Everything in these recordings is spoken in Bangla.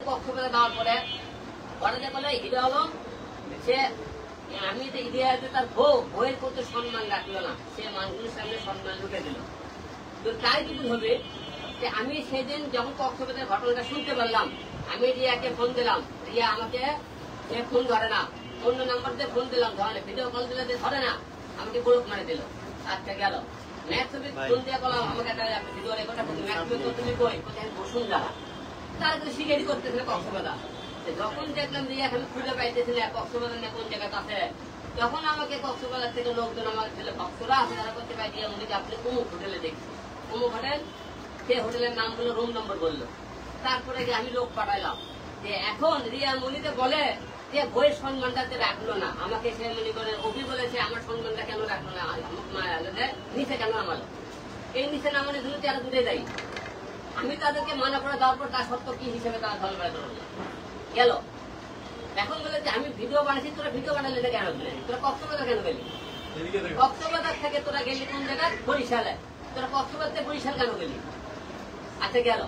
কক্সবাজার যাওয়ার পরে ওরা যে বলে হিরো আলম সে আমি যে ইতিহাসে তার বইয়ের প্রতি সম্মান রাখলো না, সে মানুষের সামনে সম্মান লুটে দিল। তো তাই কিন্তু হবে যে আমি সেদিন যখন কক্সবাজারের ঘটনাটা শুনতে পারলাম, আমি রিয়াকে ফোন দিলাম, রিয়া আমাকে সে ফোন ধরে না, অন্য নাম্বার দিয়ে ফোন দিলাম, ধরে ভিডিও কল দিলে ধরে না, আমাকে ব্লক মারে দিল। আচ্ছা গেল ম্যাথ ছবি ফোন দিয়ে বললাম আমাকে একটা ভিডিও রেকর্ড করতে, ম্যাথ ছবি তুমি কই কোথায় বসুন যারা তার শিকারি করতেছিল কক্সবাজার। যখন দেখলাম যে এখন খুঁজে পাইতেছিল কক্সবাজার না কোন জায়গাতে আছে, তখন আমাকে কক্সবাজার থেকে লোকজন আমার ছেলে ভক্তরা আছে যারা করতে পাই দিয়ে উনি আপনি অমুক হোটেলে দেখছি, অমুক হোটেল, সে হোটেলের নাম বললো, রুম নম্বর বললো। তারপরে আমি লোক পাঠাইলাম যে এখন রিয়া মনিতে বলে যে বইয়ের সম্মানটাতে রাখলো না, আমাকে সে মনে করে অভি বলেছে আমার সম্মানটা কেন রাখলো না, নিচে কেন নামালো, এই নিচে নামানোর জন্য তারা দূরে যাই। আমি তাদেরকে মানা করে দেওয়ার পর তার সত্য কি হিসেবে তারা ধল বেড়া গেল। এখন বলে যে আমি ভিডিও বানাচ্ছি, তোরা ভিডিও বানালে কেন গেলি, তোরা কক্সবাজার কেন গেলি, কক্সবাজার থেকে তোরা গেলি কোন জায়গায় বরিশালে, তোরা কক্সবাজার থেকে বরিশাল কেন গেলি। আচ্ছা গেল,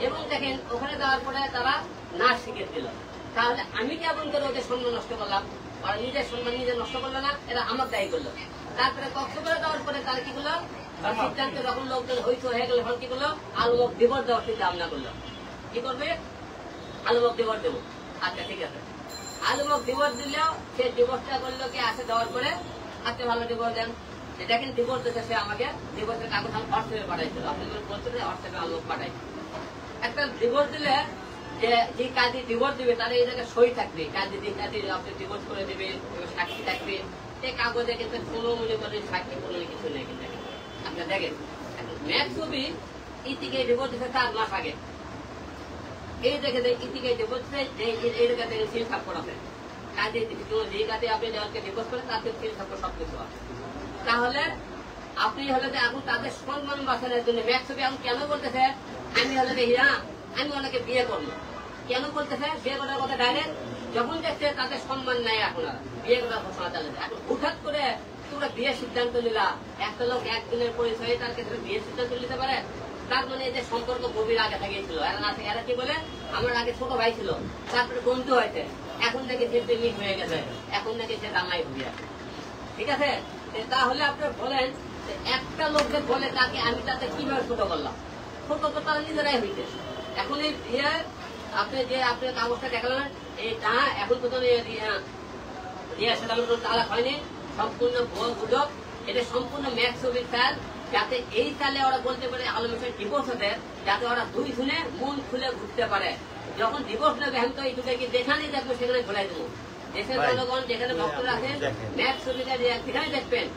এবং দেখেন ওখানে যাওয়ার পরে তারা নাচ শিখে দিল। তাহলে আমি কেমন করে ওদের সম্মান নষ্ট করলাম, আর নিজের সম্মান নিজে নষ্ট করলো না, এরা আমার দায়ী করলো। তারপরে কক্সবাজার যাওয়ার পরে তারা কি করলো, সিদ্ধান্ত যখন লোকজন হইতো হয়ে গেল, কি করলো, আলুমক ডিভোর্স দেওয়ার চিন্তা ভাবনা করলো। কি করবে, আলুমক ডিভোর্স দেবো। আচ্ছা ঠিক আছে, আলুমক ডিভোর্স দিলেও সে ডিভোর্সটা করলো কি আসে দেওয়ার পরে, আচ্ছা ভালো ডিভোর্স দেন, দেখেন ডিভোর্স দিতে সে আমাকে ডিভোর্সের কাগজ আমি হোয়াটসঅ্যাপে পাঠাইছিল, আপনি বলছেন হোয়াটসঅ্যাপে আলুমক পাঠাই। একটা ডিভোর্স দিলে যে কাজে ডিভোর্স দিবে তারা এই জায়গায় সই থাকবে, কাজে যে কাজে আপনি ডিভোর্স করে দেবেন, সাক্ষী থাকবে, সেই কাগজে কিন্তু কোনো মনে করেন সাক্ষী কোনো কিছু নেই। কিন্তু আপনার দেখেন ম্যাথ ছবি ইতিকে ডিভোর্স দিচ্ছে 4 মাস আগে, এই দেখে ইতিকে ডিভোর্স এই জায়গাতে সিল সাপোর্ট আছে, কাজে যে কাজে আপনি দেওয়ালকে ডিভোর্স করেন তাতে সিল সাপোর্ট সবকিছু আছে। তাহলে আপনি হলে যে এখন তাদের সম্মান বাঁচানোর জন্য ম্যাথ ছবি এখন কেন বলতেছে আমি হলে যে হীরা আমি ওনাকে বিয়ে করবো, কেন বলতেছে বিয়ে করার কথা ডাইরেক্ট, যখন দেখছে তাদের সম্মান নাই এখন আর বিয়ে করার ঘোষণা চালাচ্ছে। এখন হুঠাৎ করে তোমরা বিয়ের সিদ্ধান্ত নিলা, একটা লোক একদিনের পরিচয়ে তার ক্ষেত্রে বিয়ের সিদ্ধান্ত নিতে পারে, তার মানে এই যে সম্পর্ক গভীর আগে থেকেছিল। এরা না থেকে এরা কি বলে আমার আগে ছোট ভাই ছিল, তারপরে বন্ধু হয়েছে, এখন নাকি সে প্রেমিক হয়ে গেছে, এখন নাকি সে জামাই হয়ে গেছে। ঠিক আছে, তাহলে আপনি বলেন একটা লোককে বলে তাকে আমি তাতে কিভাবে ছোট করলাম, ছোট তো তারা নিজেরাই হইতে। এখন এই বিয়ে আপনি যে আপনার কাগজটা দেখালেন এইটা এখন তো তালাক হয়নি, সম্পূর্ণ ভুয়া গুজব, এটা সম্পূর্ণ ম্যাথ ছবির চাল, যাতে এই চালে ওরা বলতে পারে আলমের ডিভোর্স হতে, যাতে ওরা দুই শুনে মন খুলে ঘুরতে পারে। যখন ডিভোর্স নেবে এখন তো এইটুকু কি যেখানেই দেখবো সেখানে ঘোরাই দেবো। দেশের জনগণ যেখানে ভক্তরা আছেন ম্যাথ ছবিটা যেখানে দেখবেন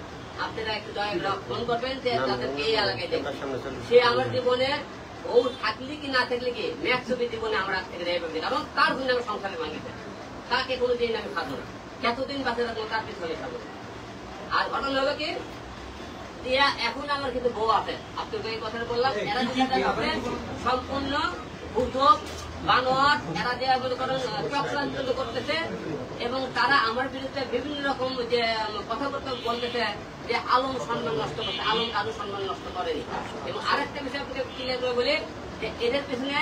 আপনারা একটু দয়া ফোন করবেন যে তাদেরকে এই এলাকায় দেখবেন। সে আমার জীবনে ও থাকলে কি না থাকলে কি ম্যাথ ছবি জীবনে আমরা থেকে রেখে দেবো, এবং তার জন্য আমি সংসারে ভাঙিতে তাকে কোনোদিন আমি খাবো না, যতদিন বাঁচে থাকবো তার পিছনে খাবো। আর ঘটনা হলো কি এখন আমার কিন্তু বউ আছে, আপনাকে এই কথাটা বললাম, এরা সম্পূর্ণ গুজব বানোয়ার, এরা যে চক্রান্ত করতেছে, এবং তারা আমার বিরুদ্ধে বিভিন্ন রকম যে কথাবার্তা বলতেছে যে আলম সম্মান নষ্ট করছে, আলম কারো সম্মান নষ্ট করেনি। এবং আরেকটা বিষয় আপনাকে ক্লিয়ার করে বলি যে এদের পিছনে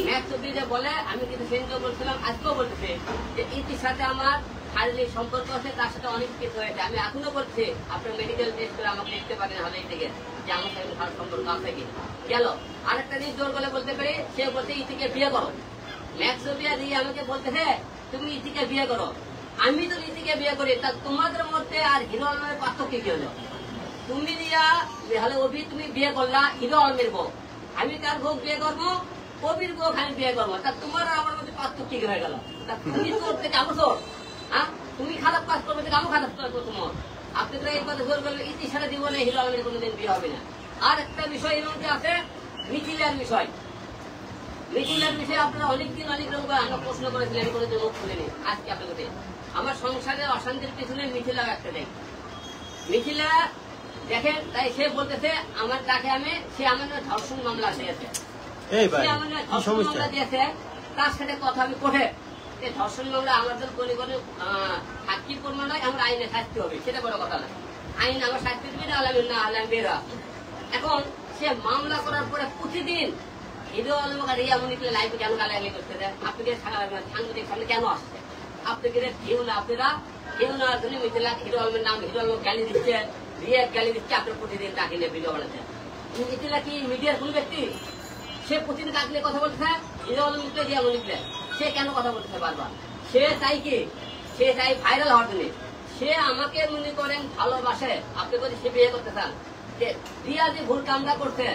ম্যাথ ছবি যে বলে, আমি কিন্তু সেদিনও বলছিলাম আজকেও বলতেছি যে ইতির সাথে আমার শারীরিক সম্পর্ক আছে, তার সাথে অনেক কিছু হয়েছে। আমি এখনো বলছি আপনার মেডিকেল টেস্ট করে আমাকে দেখতে পারেন হলে থেকে যে আমার সাথে ভালো সম্পর্ক আছে কি। গেল আরেকটা জিনিস জোর করে বলতে পারি, সে বলছে ইতিকে বিয়ে করো, ম্যাথ ছবি দিয়ে আমাকে বলতেছে তুমি ইতিকে বিয়ে করো, আমি তো ইতিকে বিয়ে করি, তা তোমাদের মধ্যে আর হিরো আলমের পার্থক্য কি হলো? তুমি দিয়া হলে অভি তুমি বিয়ে করলা হিরো আলমের বউ, আমি তার বউ বিয়ে করবো, কবির বউ আমি বিয়ে করবো, তা তোমার আমার মধ্যে পার্থক্য কি হয়ে গেল? তা তুমি তোর থেকে আমি তোর, হ্যাঁ তুমি খারাপ কাজ করবে থেকে আমি খারাপ করবো তোমার। আপনি তো এই কথা জোর করলে ইতি সারা জীবনে হিরো আলমের কোনোদিন বিয়ে হবে না। আর একটা বিষয় এর মধ্যে আছে মিথিলার বিষয়, মিথিলার বিষয়ে আপনারা অনেকদিন অনেক রকম আমরা প্রশ্ন করেছিলেন, কোনোদিন মুখ খুলেনি। আজকে আপনাকে আমার সংসারের অশান্তির পিছনে মিথিলা একটা দেয়, মিথিলা দেখেন, তাই সে বলতেছে আমার তাকে আমি সে আমার ধর্ষণ মামলা দিয়েছে, সে আমার ধর্ষণ মামলা দিয়েছে, তার সাথে কথা আমি কোঠে ধর্ষণ মামলা আমাদের কোনো কোনো সাক্ষী প্রমাণ নয়, আমার আইনে শাস্তি হবে, সেটা বড় কথা না। আইন আমার শাস্তি দিবে না আলাম বেরা। এখন সে মামলা করার পরে প্রতিদিন হিরো আলম আর রিয়া মনিকে লাইভে কেন গালাগালি করতে দেয়? আপনাকে সাংবাদিক সামনে কেন আসছে? আপনাকে কেউ না, আপনারা কেউ না জন্য মিথিলা হিরো আলমের নাম হিরো আলম গালি দিচ্ছে, রিয়া গালি দিচ্ছে, আপনার প্রতিদিন তাকে নিয়ে ভিডিও বানাচ্ছে। মিথিলা কি মিডিয়ার কোন ব্যক্তি? সে প্রতিদিন তাকে নিয়ে কথা বলতেছে, হিরো আলম লিখলে রিয়া মনি লিখলে, সে কেন কথা বলতেছে বারবার? সে চাই কি? সে চাই ভাইরাল হওয়ার জন্য। সে আমাকে মনে করেন ভালোবাসে, আপনি যদি সে বিয়ে করতে চান, যে রিয়া যে ভুল কামটা করছে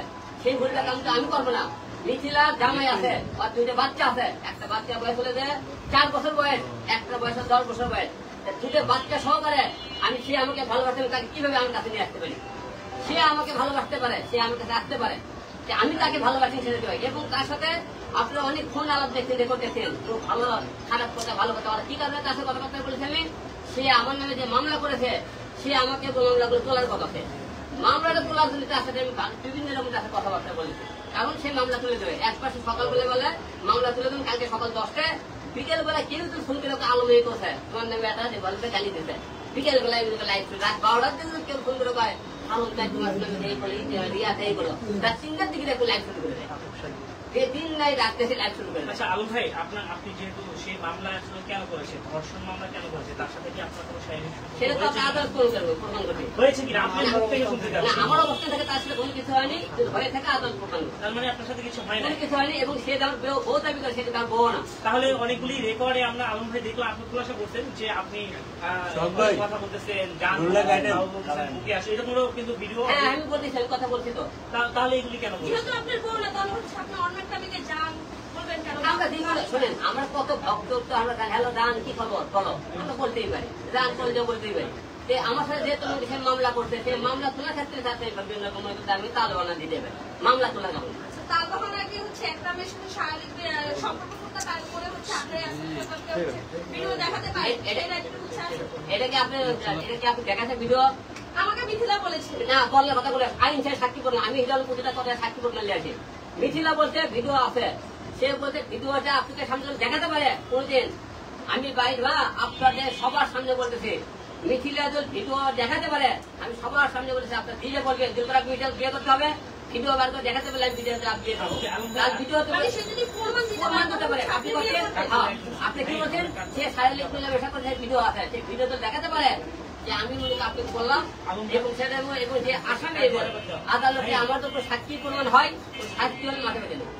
সেই ভুলটা কামটা আমি করবো না। মিথিলার জামাই আছে আর 2টা বাচ্চা আছে, একটা বাচ্চা বয়স হলে যে 4 বছর বয়স, একটা বয়স 10 বছর বয়স, 2টা বাচ্চা সহকারে আমি সে আমাকে ভালোবাসে, তাকে কিভাবে আমার কাছে নিয়ে আসতে পারি? সে আমাকে ভালোবাসতে পারে, সে আমার কাছে আসতে পারে, যে আমি তাকে ভালোবাসি ছেড়ে দেবো। এবং তার সাথে আপনারা অনেক ফোন আলাপ দেখছেন, রেকর্ড দেখছেন, তো ভালো খারাপ কথা ভালো কথা কি কারণে তার সাথে কথাবার্তা বলেছি আমি? সে আমার নামে যে মামলা করেছে, সে আমাকে মামলাগুলো তোলার কথা, মামলাটা তোলার জন্য তার সাথে আমি বিভিন্ন রকম তার সাথে কথাবার্তা বলেছি। কারণ সে মামলা তুলে দেবে, এক পাশে সকালবেলা বলে মামলা তুলে দেবেন, কালকে সকাল 10টায়, বিকেল বেলা কেউ তো ফোন করে আলো মেয়ে করছে তোমার নামে একটা বলবে গালি দিতে, বিকেল বেলায় লাইভ রাত 12টার দিকে কেউ ফোন করে পায় আলো তোমার নামে এই বলে রিয়াতে এই বলো, রাত 3টার দিকে একটু লাইভ শুরু করে দেয়, দিন নাই রাত্রে সে লাইভ শুরু করে। আচ্ছা আলম ভাই, আপনি যেহেতু সেই মামলা আসলে কেন করেছে, ধর্ষণ মামলা কেন করেছে, তার সাথে কি আপনার কোনো শারীরিক সেটা তো আদালত প্রমাণ করবে হয়েছে কিনা আপনার মুখ থেকে শুনতে চাচ্ছি। আমার অবস্থা থেকে তার সাথে কোনো কিছু হয়নি, হয়ে থাকে আদালত প্রমাণ করবে। তার মানে আপনার সাথে কিছু হয় না, কোনো কিছু হয়নি, এবং সে তার বউ দাবি করে, সেটা তার বউ না। তাহলে অনেকগুলি রেকর্ডে আমরা আলম ভাই দেখলাম আপনি খুলাসা করতেন যে আপনি কথা বলতেছেন, গান বলতেছেন, বুকে আসে, এরকম কিন্তু ভিডিও। হ্যাঁ আমি বলতেছি, আমি কথা বলছি তো। তাহলে এগুলি কেন বলছেন? যেহেতু আপনার বউ না, তাহলে হচ্ছে আপনি অন্যের টাবিকে যান বলবেন কেন? আমরা দিন শোনেন, আমরা কত ভক্ত, তো আমরা হ্যালো জান কি খবর বলো, আমরা বলতেই পারি, জান চলে যাও বলতেই পারি। আমার সাথে যে তোমাকে সে মামলা করছে, সেই মামলা তোলার ক্ষেত্রে সাথে আমি তালবানা দিতে পারি, মামলা তোলা যাবো। তার তখন আগে হচ্ছে একটা মেয়ের সাথে শারীরিক সম্পর্ক করতে, তারপরে হচ্ছে আপনি ভিডিও দেখাতে পারেন, এটা কি আপনি দেখাচ্ছে ভিডিও? আমাকে মিথিলা বলেছে না বললে কথা বলে আইন সে সাক্ষী করলাম, আমি হিরো প্রতিটা কথা সাক্ষী করলে আছি। মিথিলা বলছে ভিডিও আছে, সে বলছে ভিডিওটা আপনাকে সামনে দেখাতে পারে কোনদিন? আমি বাইরা আপনাদের সবার সামনে বলতেছি, মিথিলা যদি ভিডিও দেখাতে পারে, আমি সবার সামনে বলেছি, আপনার দিলে বলবেন দুপুরা বিয়ে করতে হবে, ভিডিও বার করে দেখাতে পারলে আমি ভিডিও বিয়ে করবো। ভিডিও প্রমাণ করতে পারে। আপনি কি বলছেন? সে শারীরিক মেলামেশা করে ভিডিও আছে, সেই ভিডিও তো দেখাতে পারে যে আমি আপনি বললাম, এবং সেটা এবং যে আসামি আদালতে আমার তো সাক্ষী প্রমাণ হয়, সাক্ষী হলে মাঠে বেঁধে নেই।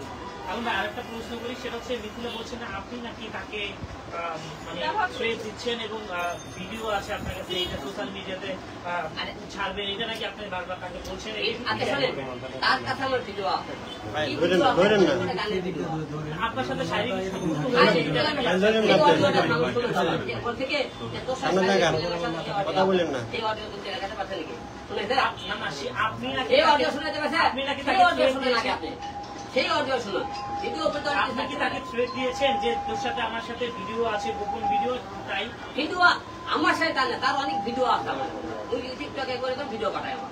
আলম ভাই আরেকটা প্রশ্ন করি, সেটা হচ্ছে মিথিলা বলছেন না আপনি নাকি তাকে মানে থ্রেট দিচ্ছেন এবং ভিডিও আছে আপনার কাছে, এটা সোশ্যাল মিডিয়াতে ছাড়বেন, এটা নাকি আপনি বারবার তাকে বলছেন? তার কাছে আমার ভিডিও আছে, আপনার সাথে শারীরিক কথা বলেন না, আপনি নাকি সেই অডিও শুনুন, আপনি কি তাকে থ্রেট দিয়েছেন যে তোর সাথে আমার সাথে ভিডিও আছে, গোপন ভিডিও? তাই ভিডিও আমার সাথে তার না, তার অনেক ভিডিও আছে আমার, টিকটকে করে তো ভিডিও পাঠায় আমার,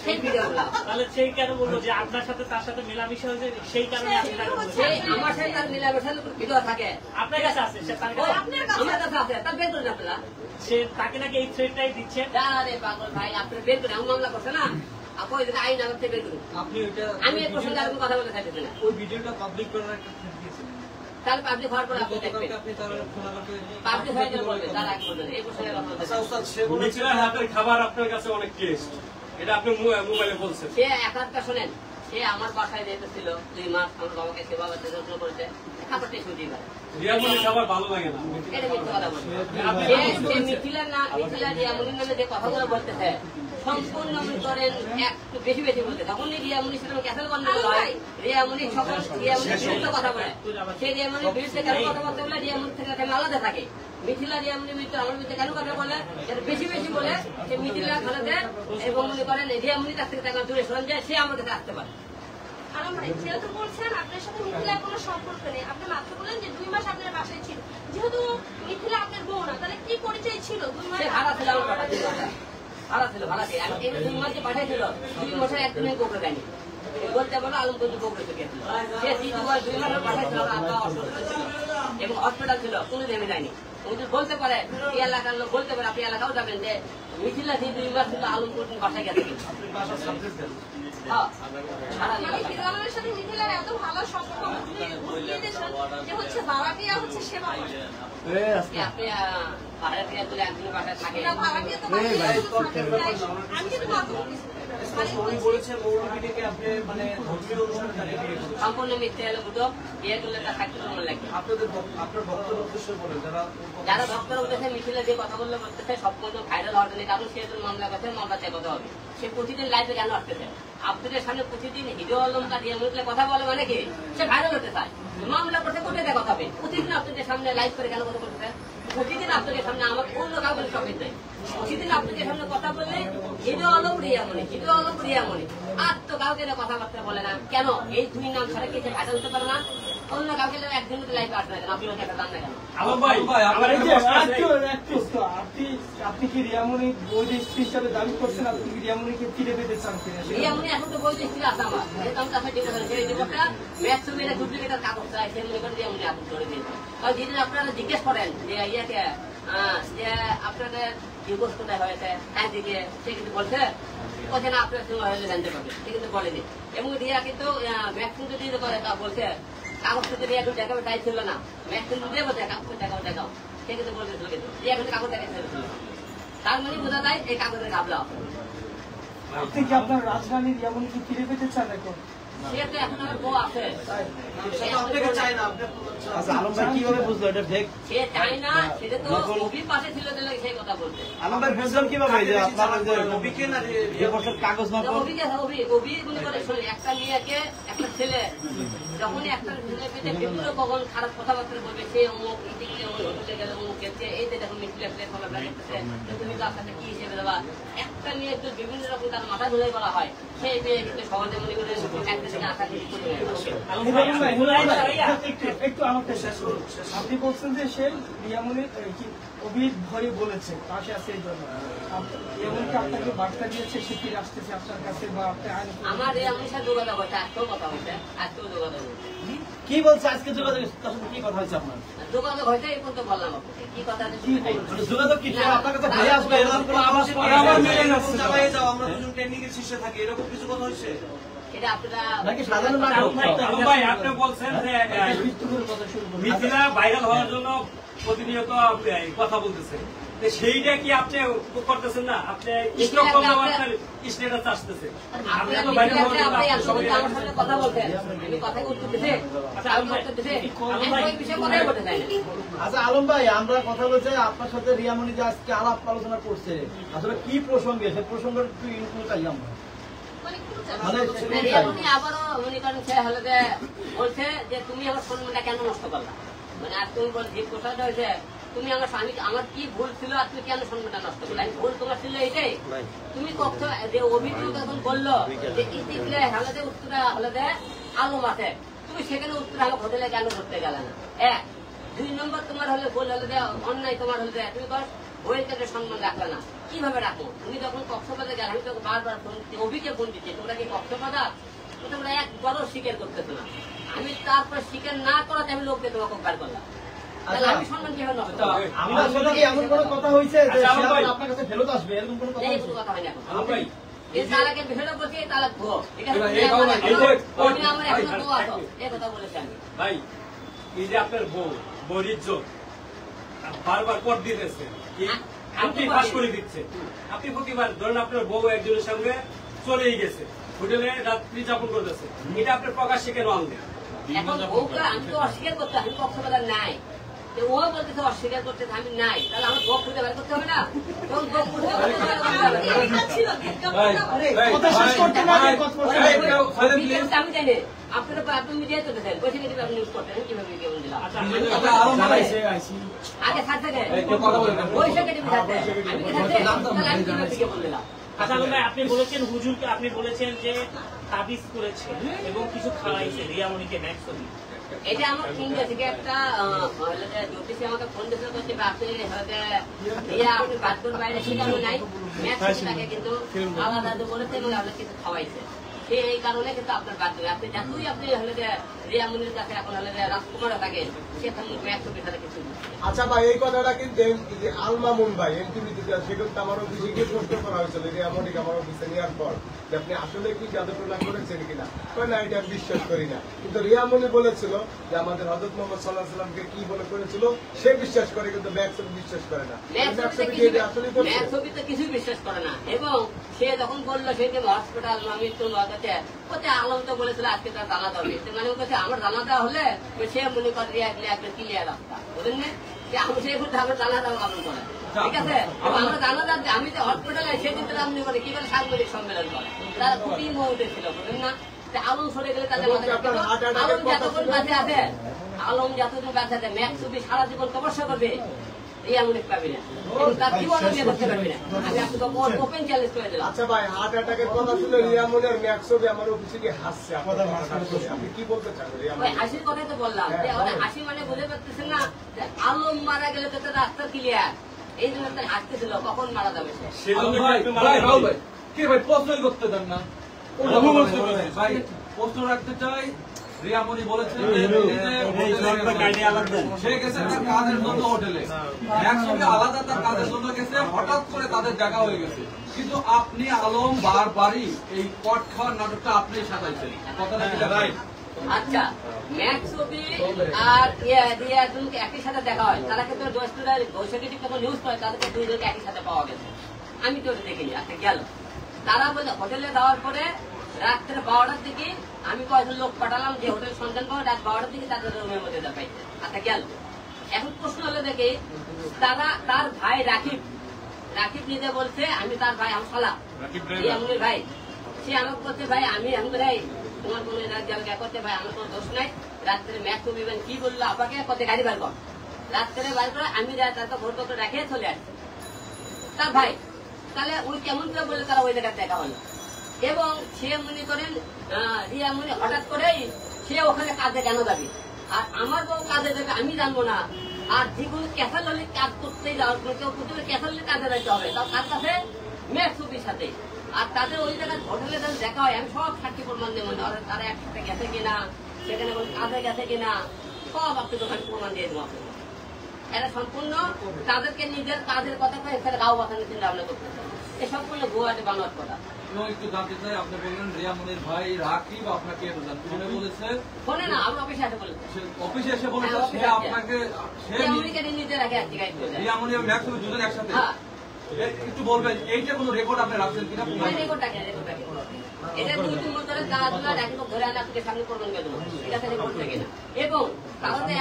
সেই ভিডিওগুলো। তাহলে সেই কেন বলবো যে আপনার সাথে তার সাথে মেলামেশা হয়েছে, সেই কারণে আপনি তাকে বলছেন? আমার সাথে তার মেলামেশার ভিডিও থাকে, আপনার কাছে আছে, আমার কাছে আছে, তার বের করেন আপনারা। সে তাকে নাকি এই থ্রেটটাই দিচ্ছেন? আরে পাগল ভাই, আপনার বের করে মামলা করছে না, আইন আমার থেকে বের করুন। আমি এই প্রসঙ্গে আর কথা বলতে চাইতেছি না। ওই ভিডিওটা পাবলিক করার একটা থ্রেট দিয়েছিলেন, তাহলে পাবলিক হওয়ার পরে আপনি দেখবেন, আপনি তার খোলাঘাটে পাবলিক হয়ে গেলে বলবেন, তার আগে বলবেন এই প্রসঙ্গে কথা বলতে। আচ্ছা ওস্তাদ, সে বলেছিল মিথিলার হাতের খাবার আপনার কাছে অনেক টেস্ট, এটা আপনি মোবাইলে বলছেন। সে একাত্তর শোনেন, সে আমার বাসায় যেতে ছিল 2 মাস, আমার বাবাকে সেবা যত্ন করেছে, খাবারটাই শুনতেই পারে। রিয়ামনির খাবার ভালো লাগে না, এটা মিথ্যে কথা বলছে। মিথিলা রিয়ামনির নামে যে কথাগুলো বলতেছে সম্পূর্ণ মনে করেন একটু বেশি বেশি বলতে, তখন রিয়ামনি সেটা ক্যান্সেল গন্ডগোল হয়, রিয়ামনি সকল রিয়ামনির বিরুদ্ধে কথা বলে, সে রিয়ামনির বিরুদ্ধে কেন কথাবার্তা বলে, রিয়ামনি থেকে কেন আলাদা থাকে, মিথিলা রিয়ামনির মৃত্যু আমার মৃত্যু কেন কথা বলে, বেশি বেশি বলে, সে মিথিলা খালাতে এবং মনে করেন রিয়ামনি তার থেকে তাকে দূরে সরে যায়, সে আমার কাছে আসতে পারে। আলম ভাই যেহেতু বলছেন আপনার সাথে মিথিলার কোনো সম্পর্ক নেই, আপনি মাত্র বললেন যে 2 মাস আপনার বাসায় ছিল, যেহেতু মিথিলা আপনার বউ না, তাহলে কি পরিচয় ছিল? 2 মাস সে ভাড়া ছিল, আমার ভাড়া ছিল, ভাড়া ছিল, আমি এই 2 মাস যে পাঠিয়েছিল 2 মাসের একদিনে গোবরে দেয়নি, বলতে বলো আলম বলতে গোবরে চলে গেছিল, সে 2 মাস পাঠিয়েছিল, আব্বা অসুস্থ ছিল এবং হসপিটাল ছিল, কোনো দেবে যায়নি। বলতে পারে এই এলাকার লোক বলতে পারে, আপনি এলাকাও যাবেন যে মিথিলা 2 মাস ছিল আলম বাসায় গেছে। সারা মানে হিরো আলমের সাথে মিথিলার এত ভালো সম্পর্ক বুঝিয়ে দিয়েছেন যে হচ্ছে ভাড়াটিয়া হচ্ছে সেবা করে। আপনি ভাড়াটিয়া তুলে একদিনের বাসায় থাকে না, ভাড়াটিয়া তো বাড়িতে আমি কিন্তু মাত্র উনি বলেছেন মৌলবীকে আপনি মানে ধর্মীয় অনুষ্ঠানে দাঁড়িয়ে বিয়ে করেছেন। সম্পূর্ণ মিথ্যে এলো বুঝো বিয়ে করলে তার থাকতে সময় লাগবে আপনার ভক্তের উদ্দেশ্যে বলেন যারা ভক্তের উদ্দেশ্যে মিছিলে যে কথা বললে বলতেছে সব কোনো ভাইরাল হওয়ার জন্য কারণ সে যখন মামলা করছে মামলা চেপাতে হবে সে প্রতিদিন লাইভে কেন আসতেছে আপনাদের সামনে প্রতিদিন হিরো আলম কার রিয়ামুলে কথা বলে মানে কি সে ভাইরাল হতে চায় মামলা করতে কোর্টে কথা হবে প্রতিদিন আপনাদের সামনে লাইভ করে কেন কথা বলতেছে প্রতিদিন আপনাদের সামনে আমার অন্য কাউকে টপিক নেই প্রতিদিন আপনাদের সামনে কথা বললে হিরো আলম রিয়ামনি আর তো কাউকে কথাবার্তা বলে না কেন এই দুই নাম ছাড়া কি সে ভাইরাল হতে পারে না অন্য কাউকে একদিন লাইভে আসবে না কেন আপনি ওকে জান না কেন আপনি কি রিয়ামনি বৈধ স্ত্রী হিসাবে দাবি করছেন? আপনি কি রিয়ামনিকে ফিরে পেতে চান কিনা? রিয়ামনি এখন তো বলতে স্ত্রী আছে আমার যেহেতু আমি তাকে ডিভোর্স সেই ডিভোর্সটা ম্যাক্সিমাম মেরে ডুপ্লিকেটের কাগজ চাই সে মনে করেন রিয়ামনি আপনি করে দিয়েছে কারণ যেদিন আপনারা জিজ্ঞেস করেন যে ইয়েকে যে আপনাদের ডিভোর্স কোথায় হয়েছে তাই দিকে সে কিন্তু বলছে বলছে না আপনার সঙ্গে হলে জানতে পারবে সে কিন্তু বলেনি এবং রিয়া কিন্তু ম্যাক্সিমাম যদি করে তা বলছে কাগজটা যদি এখন দেখাবে তাই ছিল না ম্যাক্সিমাম দেবো দেখাও সে কিন্তু বলতেছিল কিন্তু রিয়া কিন্তু কাগজ দেখাচ্ছিল তার মানে বোঝা যায় এই কাগজের গাবলা আপনি কি আপনার রাজধানী রিয়ামনিকে ফিরে পেতে চান এখন? সে তো এখন আমার বউ আছে আপনাকে চাই না আপনি আচ্ছা আলম ভাই কিভাবে বুঝলো এটা ফেক? সে চাই না সেটা তো কবির পাশে ছিল সেই কথা বলতে আলম ভাই বুঝলেন কিভাবে যে আপনারা যে নবীকে না ডিভোর্সের কাগজ না কবি মনে করে শোনেন একটা মেয়েকে একটা ছেলে যখনই একটা ছেলে পেতে বিভিন্ন কখন খারাপ কথাবার্তা বলবে সে অমুক ইতে গেলে অমুক হতে গেলে অমুক গেছে এই যে দেখুন মিথিলে ফলা লাগতেছে তুমি তার সাথে কি হিসেবে দেবা একটা মেয়ে একটু বিভিন্ন রকম তার মাথা ধুলাই বলা হয় সেই মেয়ে কিন্তু সহজে মনে করে একটা দিকে আশা একটু আমাকে শেষ করুন। আপনি বলছেন যে সে রিয়ামনির অভির ভয়ে বলেছে পাশে আছে এই জন্য রিয়ামনিকে আপনাকে বার্তা দিয়েছে সে ফিরে আসতেছে আপনার কাছে বা আপনি আইন আমার এই আমার সাথে যোগাযোগ হয়েছে আজকেও কথা হয়েছে আজকেও যোগাযোগ হয়েছে কি বলছে আজকে যোগাযোগ তার সাথে কি কথা হয়েছে আপনার? যোগাযোগ হয়েছে এই পর্যন্ত বললাম আপনাকে কি কথা যোগাযোগ কি আপনার কাছে ফিরে আসবে এরকম কোনো আভাস চালিয়ে যাও আমরা দুজন ট্রেনিংয়ের শীর্ষে থাকি এরকম কিছু কথা হচ্ছে এটা আপনারা নাকি সাধারণ আলম ভাই আপনি বলছেন যে মিথিলা ভাইরাল হওয়ার জন্য প্রতিনিয়ত কথা বলতেছে সেইটা কি আপনি করতেছেন না আপনি স্টক করলে আপনার স্টেটাস আসতেছে আপনি তো ভাইরাল হওয়ার জন্য আমার সামনে কথা বলছেন আমি কথাই উত্তর দিতে বিষয়ে কথাই বলতে চাই না আচ্ছা আলম ভাই আমরা কথা বলছি আপনার সাথে রিয়ামনি যে আজকে আলাপ আলোচনা করছে আসলে কি প্রসঙ্গে সে প্রসঙ্গের একটু ইনফো চাই আমরা উনি আবারও মনে করেন সে হলে যে বলছে যে তুমি আমার সম্মানটা কেন নষ্ট করলা মানে আর তুমি বল যে কোথাটা হয়েছে তুমি আমার স্বামী আমার কি ভুল ছিল আর তুমি কেন সম্মানটা নষ্ট করলে ভুল তোমার ছিল এইটাই তুমি কখন যে অভিযোগ যখন বললো যে ইতিগুলো হলে যে উত্তরা হলে যে আলম আছে তুমি সেখানে উত্তর আলো হোটেলে কেন করতে গেলে না 2 নম্বর তোমার হলে ভুল হলে যে অন্যায় তোমার হলে যে তুমি বইয়ের কাছে সম্মান রাখলে না কিভাবে রাখো তুমি যখন কক্সবাজারে গেলে আমি তোকে বারবার ফোন অভিকে ফোন দিচ্ছি তোমরা কি কক্সবাজার তোমরা একবারও স্বীকার করতেছো না আমি তারপরে স্বীকার না করাতে আমি লোককে তোমাকে বার করলাম আমি সম্মান কিভাবে নষ্ট আমরা আসলে কি এমন কোনো কথা হয়েছে যে আপনার কাছে ফেরত আসবে এরকম কোনো কথা এই কোনো কথা হয় না আলম ভাই এই তালাকে ফেরত বলছি এই তালাক ভুয়ো তুমি আমার এখন বউ আছো এই কথা বলেছি আমি ভাই এই যে আপনার বউর ইজ্জত বারবার পর দিতেছে আপনি পাস করে দিচ্ছে আপনি প্রতিবার ধরেন আপনার বউ একজনের সঙ্গে চলেই গেছে হোটেলে রাত্রি যাপন করতেছে এটা আপনার প্রকাশ্যে কেন আনলেন এখন বউকে আমি তো অস্বীকার করতে আমি কক্সবাজার নাই ও বলতেছে অস্বীকার করতে আমি নাই তাহলে আমার বউ খুঁজে বের করতে হবে না তখন বউ খুঁজে আমি জানি আপনারা আপনি মিডিয়া করতেছেন বসে মিডিয়া আপনি নিউজ করতেন কিভাবে কেমন দিলাম আগে থাকতে বৈশাখে টিভি থাকতে আমি কি থাকতে তাহলে আমি কিভাবে কেমন দিলাম আচ্ছা আলম ভাই আপনি বলেছেন হুজুরকে আপনি বলেছেন যে তাবিজ করেছে এবং কিছু খাওয়াইছে রিয়ামনিকে ম্যাক্সনি এটা আমার ইন্ডিয়া থেকে একটা জ্যোতিষী আমাকে ফোন দিয়েছিল বলছে আপনি আপনি বাথরুম বাইরে সেটা আমি নাই ম্যাক্স তাকে কিন্তু আলাদা বলেছে এবং আপনার কিছু খাওয়াইছে সে এই কারণে কিন্তু আপনার বাদ দেবে। আপনি যতই আপনি হলে যে রিয়ামনির কাছে এখন হলে যে রাজকুমারও থাকে, সেখানে ম্যাক্সবি ছাড়া কিছু না। আচ্ছা ভাই, এই কথাটা কিন্তু যে আলমামুন ভাই এনটিভিতে সে কিন্তু আমার অফিসে গিয়ে প্রশ্ন করা হয়েছিল রিয়ামনিকে আমার অফিসে নেওয়ার পর যে আপনি আসলে কি জাদুটোনা করেছেন কিনা, না এটা আমি বিশ্বাস করি না। কিন্তু রিয়ামনি বলেছিল যে আমাদের হযরত মুহাম্মদ সাল্লাল্লাহু আলাইহি ওয়াসাল্লামকে কি বলে করেছিল সে বিশ্বাস করে, কিন্তু ম্যাক্সবি বিশ্বাস করে না। ম্যাক্সবিতে কিছু বিশ্বাস করে না। এবং সে যখন বললো সে যে হসপিটাল মৃত্যু নদাতে ওতে আলম তো বলেছিল আজকে তার জানা দেওয়া হয়েছে, মানে ওর কাছে আমার জানা দেওয়া হলে সে মনে করে একটা ক্লিয়ার রাস্তা, বুঝলেন না? যে আমি সেই আমার জানা দেওয়া পালন করে, ঠিক আছে? আমরা জানা যাচ্ছি আমি যে হসপিটালে সেদিন আপনি করে কি করে সাংবাদিক সম্মেলন করে, তারা খুবই মুহূর্তে ছিল, বুঝলেন না? আলম সরে গেলে তাদের মাথায় আলম যতক্ষণ কাছে আছে, আলম যতদিন কাছে আছে ম্যাক্সবি সারা জীবন তপস্যা করবে, রিয়ামনি পাবি না, তার জীবন নিয়ে করতে পারবি না। আমি আপনাকে ওপেন চ্যালেঞ্জ করে দিলাম। আচ্ছা ভাই, হার্ট অ্যাটাকের কথা শুনে রিয়ামনি আর ম্যাক্সবি আমার অফিসে গিয়ে হাসছে, আপনি কি বলতে চান? ওই হাসির কথাই তো বললাম, যে ওরা হাসি মানে বুঝে পারতেছেন না যে আলম মারা গেলে তো রাস্তা ক্লিয়ার, এই জন্য তার হাসতেছিল কখন মারা যাবে সে। কি ভাই প্রশ্নই করতে দেন না ভাই, প্রশ্ন রাখতে চাই। রিয়ামনি বলেছেন সে গেছে তার কাজের জন্য হোটেলে, একসঙ্গে আলাদা তার কাজের জন্য গেছে, হঠাৎ করে তাদের দেখা হয়ে গেছে। কিন্তু আপনি আলম বারবারই এই কট খাওয়ার নাটকটা আপনি সাজাইছেন, কথাটা কি রাইট? আচ্ছা, ম্যাক্সবি আর দুজনকে একই সাথে দেখা হয়, তারা কিন্তু বৈশাখী যখন নিউজ করে তাদেরকে দুইজনকে একই সাথে পাওয়া গেছে, আমি তো দেখিনি। আচ্ছা গেল, তারা বলে হোটেলে যাওয়ার পরে রাত্রে 12টার দিকে আমি কয়েকজন লোক পাঠালাম যে হোটেল সন্ধান পাবো, রাত 12টার দিকে তাদের রুমের মধ্যে পাইছে। আচ্ছা গেল, এখন প্রশ্ন হলো দেখি তারা তার ভাই রাকিব নিজে বলছে আমি তার ভাই, আমার শালা রিয়ামনির ভাই, সে আমাকে বলছে ভাই আমি ভাই তোমার কোনো করতে ভাই আমার কোনো দোষ নাই, রাত্রে ম্যাক্সবি কি বললো আপনাকে কত গাড়ি বার কর, রাত্রে বার করে আমি তাকে ভোট করে রাখিয়ে চলে আসছি তার ভাই। তাহলে ওই কেমন করে বলে তারা ওই জায়গায় দেখা হলো, এবং সে মনে করেন রিয়ামনি হঠাৎ করেই সে ওখানে কাজে কেন যাবে, আর আমার বউ কাজে যাবে আমি জানবো না। আর যে কোনো ক্যাসাল হলে কাজ করতেই যাওয়ার কেউ প্রথমে ক্যাসাল হলে কাজে যাইতে হবে, তার কার কাছে ম্যাক্সবির সাথে। আর তাদের ওই জায়গায় হোটেলে যখন দেখা হয় আমি সব সাক্ষী প্রমাণ দিয়ে মনে হয় তারা একসাথে গেছে কিনা, সেখানে কোনো কাজে গেছে কিনা, সব আপনি দোকানে প্রমাণ দিয়ে দেবো আপনাকে। এরা সম্পূর্ণ তাদেরকে নিজের কাজের কথা এখানে গাও বাঁচানোর চিন্তা ভাবনা করতেছে, এ সম্পূর্ণ ভুয়াটে বানোয়াট কথা। এবং একটু জানতে চাই, আপনি বললেন রিয়ামনির ভাই রাকিব আপনাকে ফোনে বলেছে, ফোনে না আমার অফিসে এসে বলেছে, অফিসে এসে বলেছে সে আপনাকে নিজে রাখে আর কি গাইড করে রিয়ামনি এবং ম্যাক্সবি দুজন একসাথে। একটু বলবেন এইটা কোনো রেকর্ড আপনি রাখছেন কিনা? এটা 2-3 বছরের কাজ ধরে আনা সামনে করবেন, ঠিক আছে? রেকর্ড থেকে না। এবং তাহলে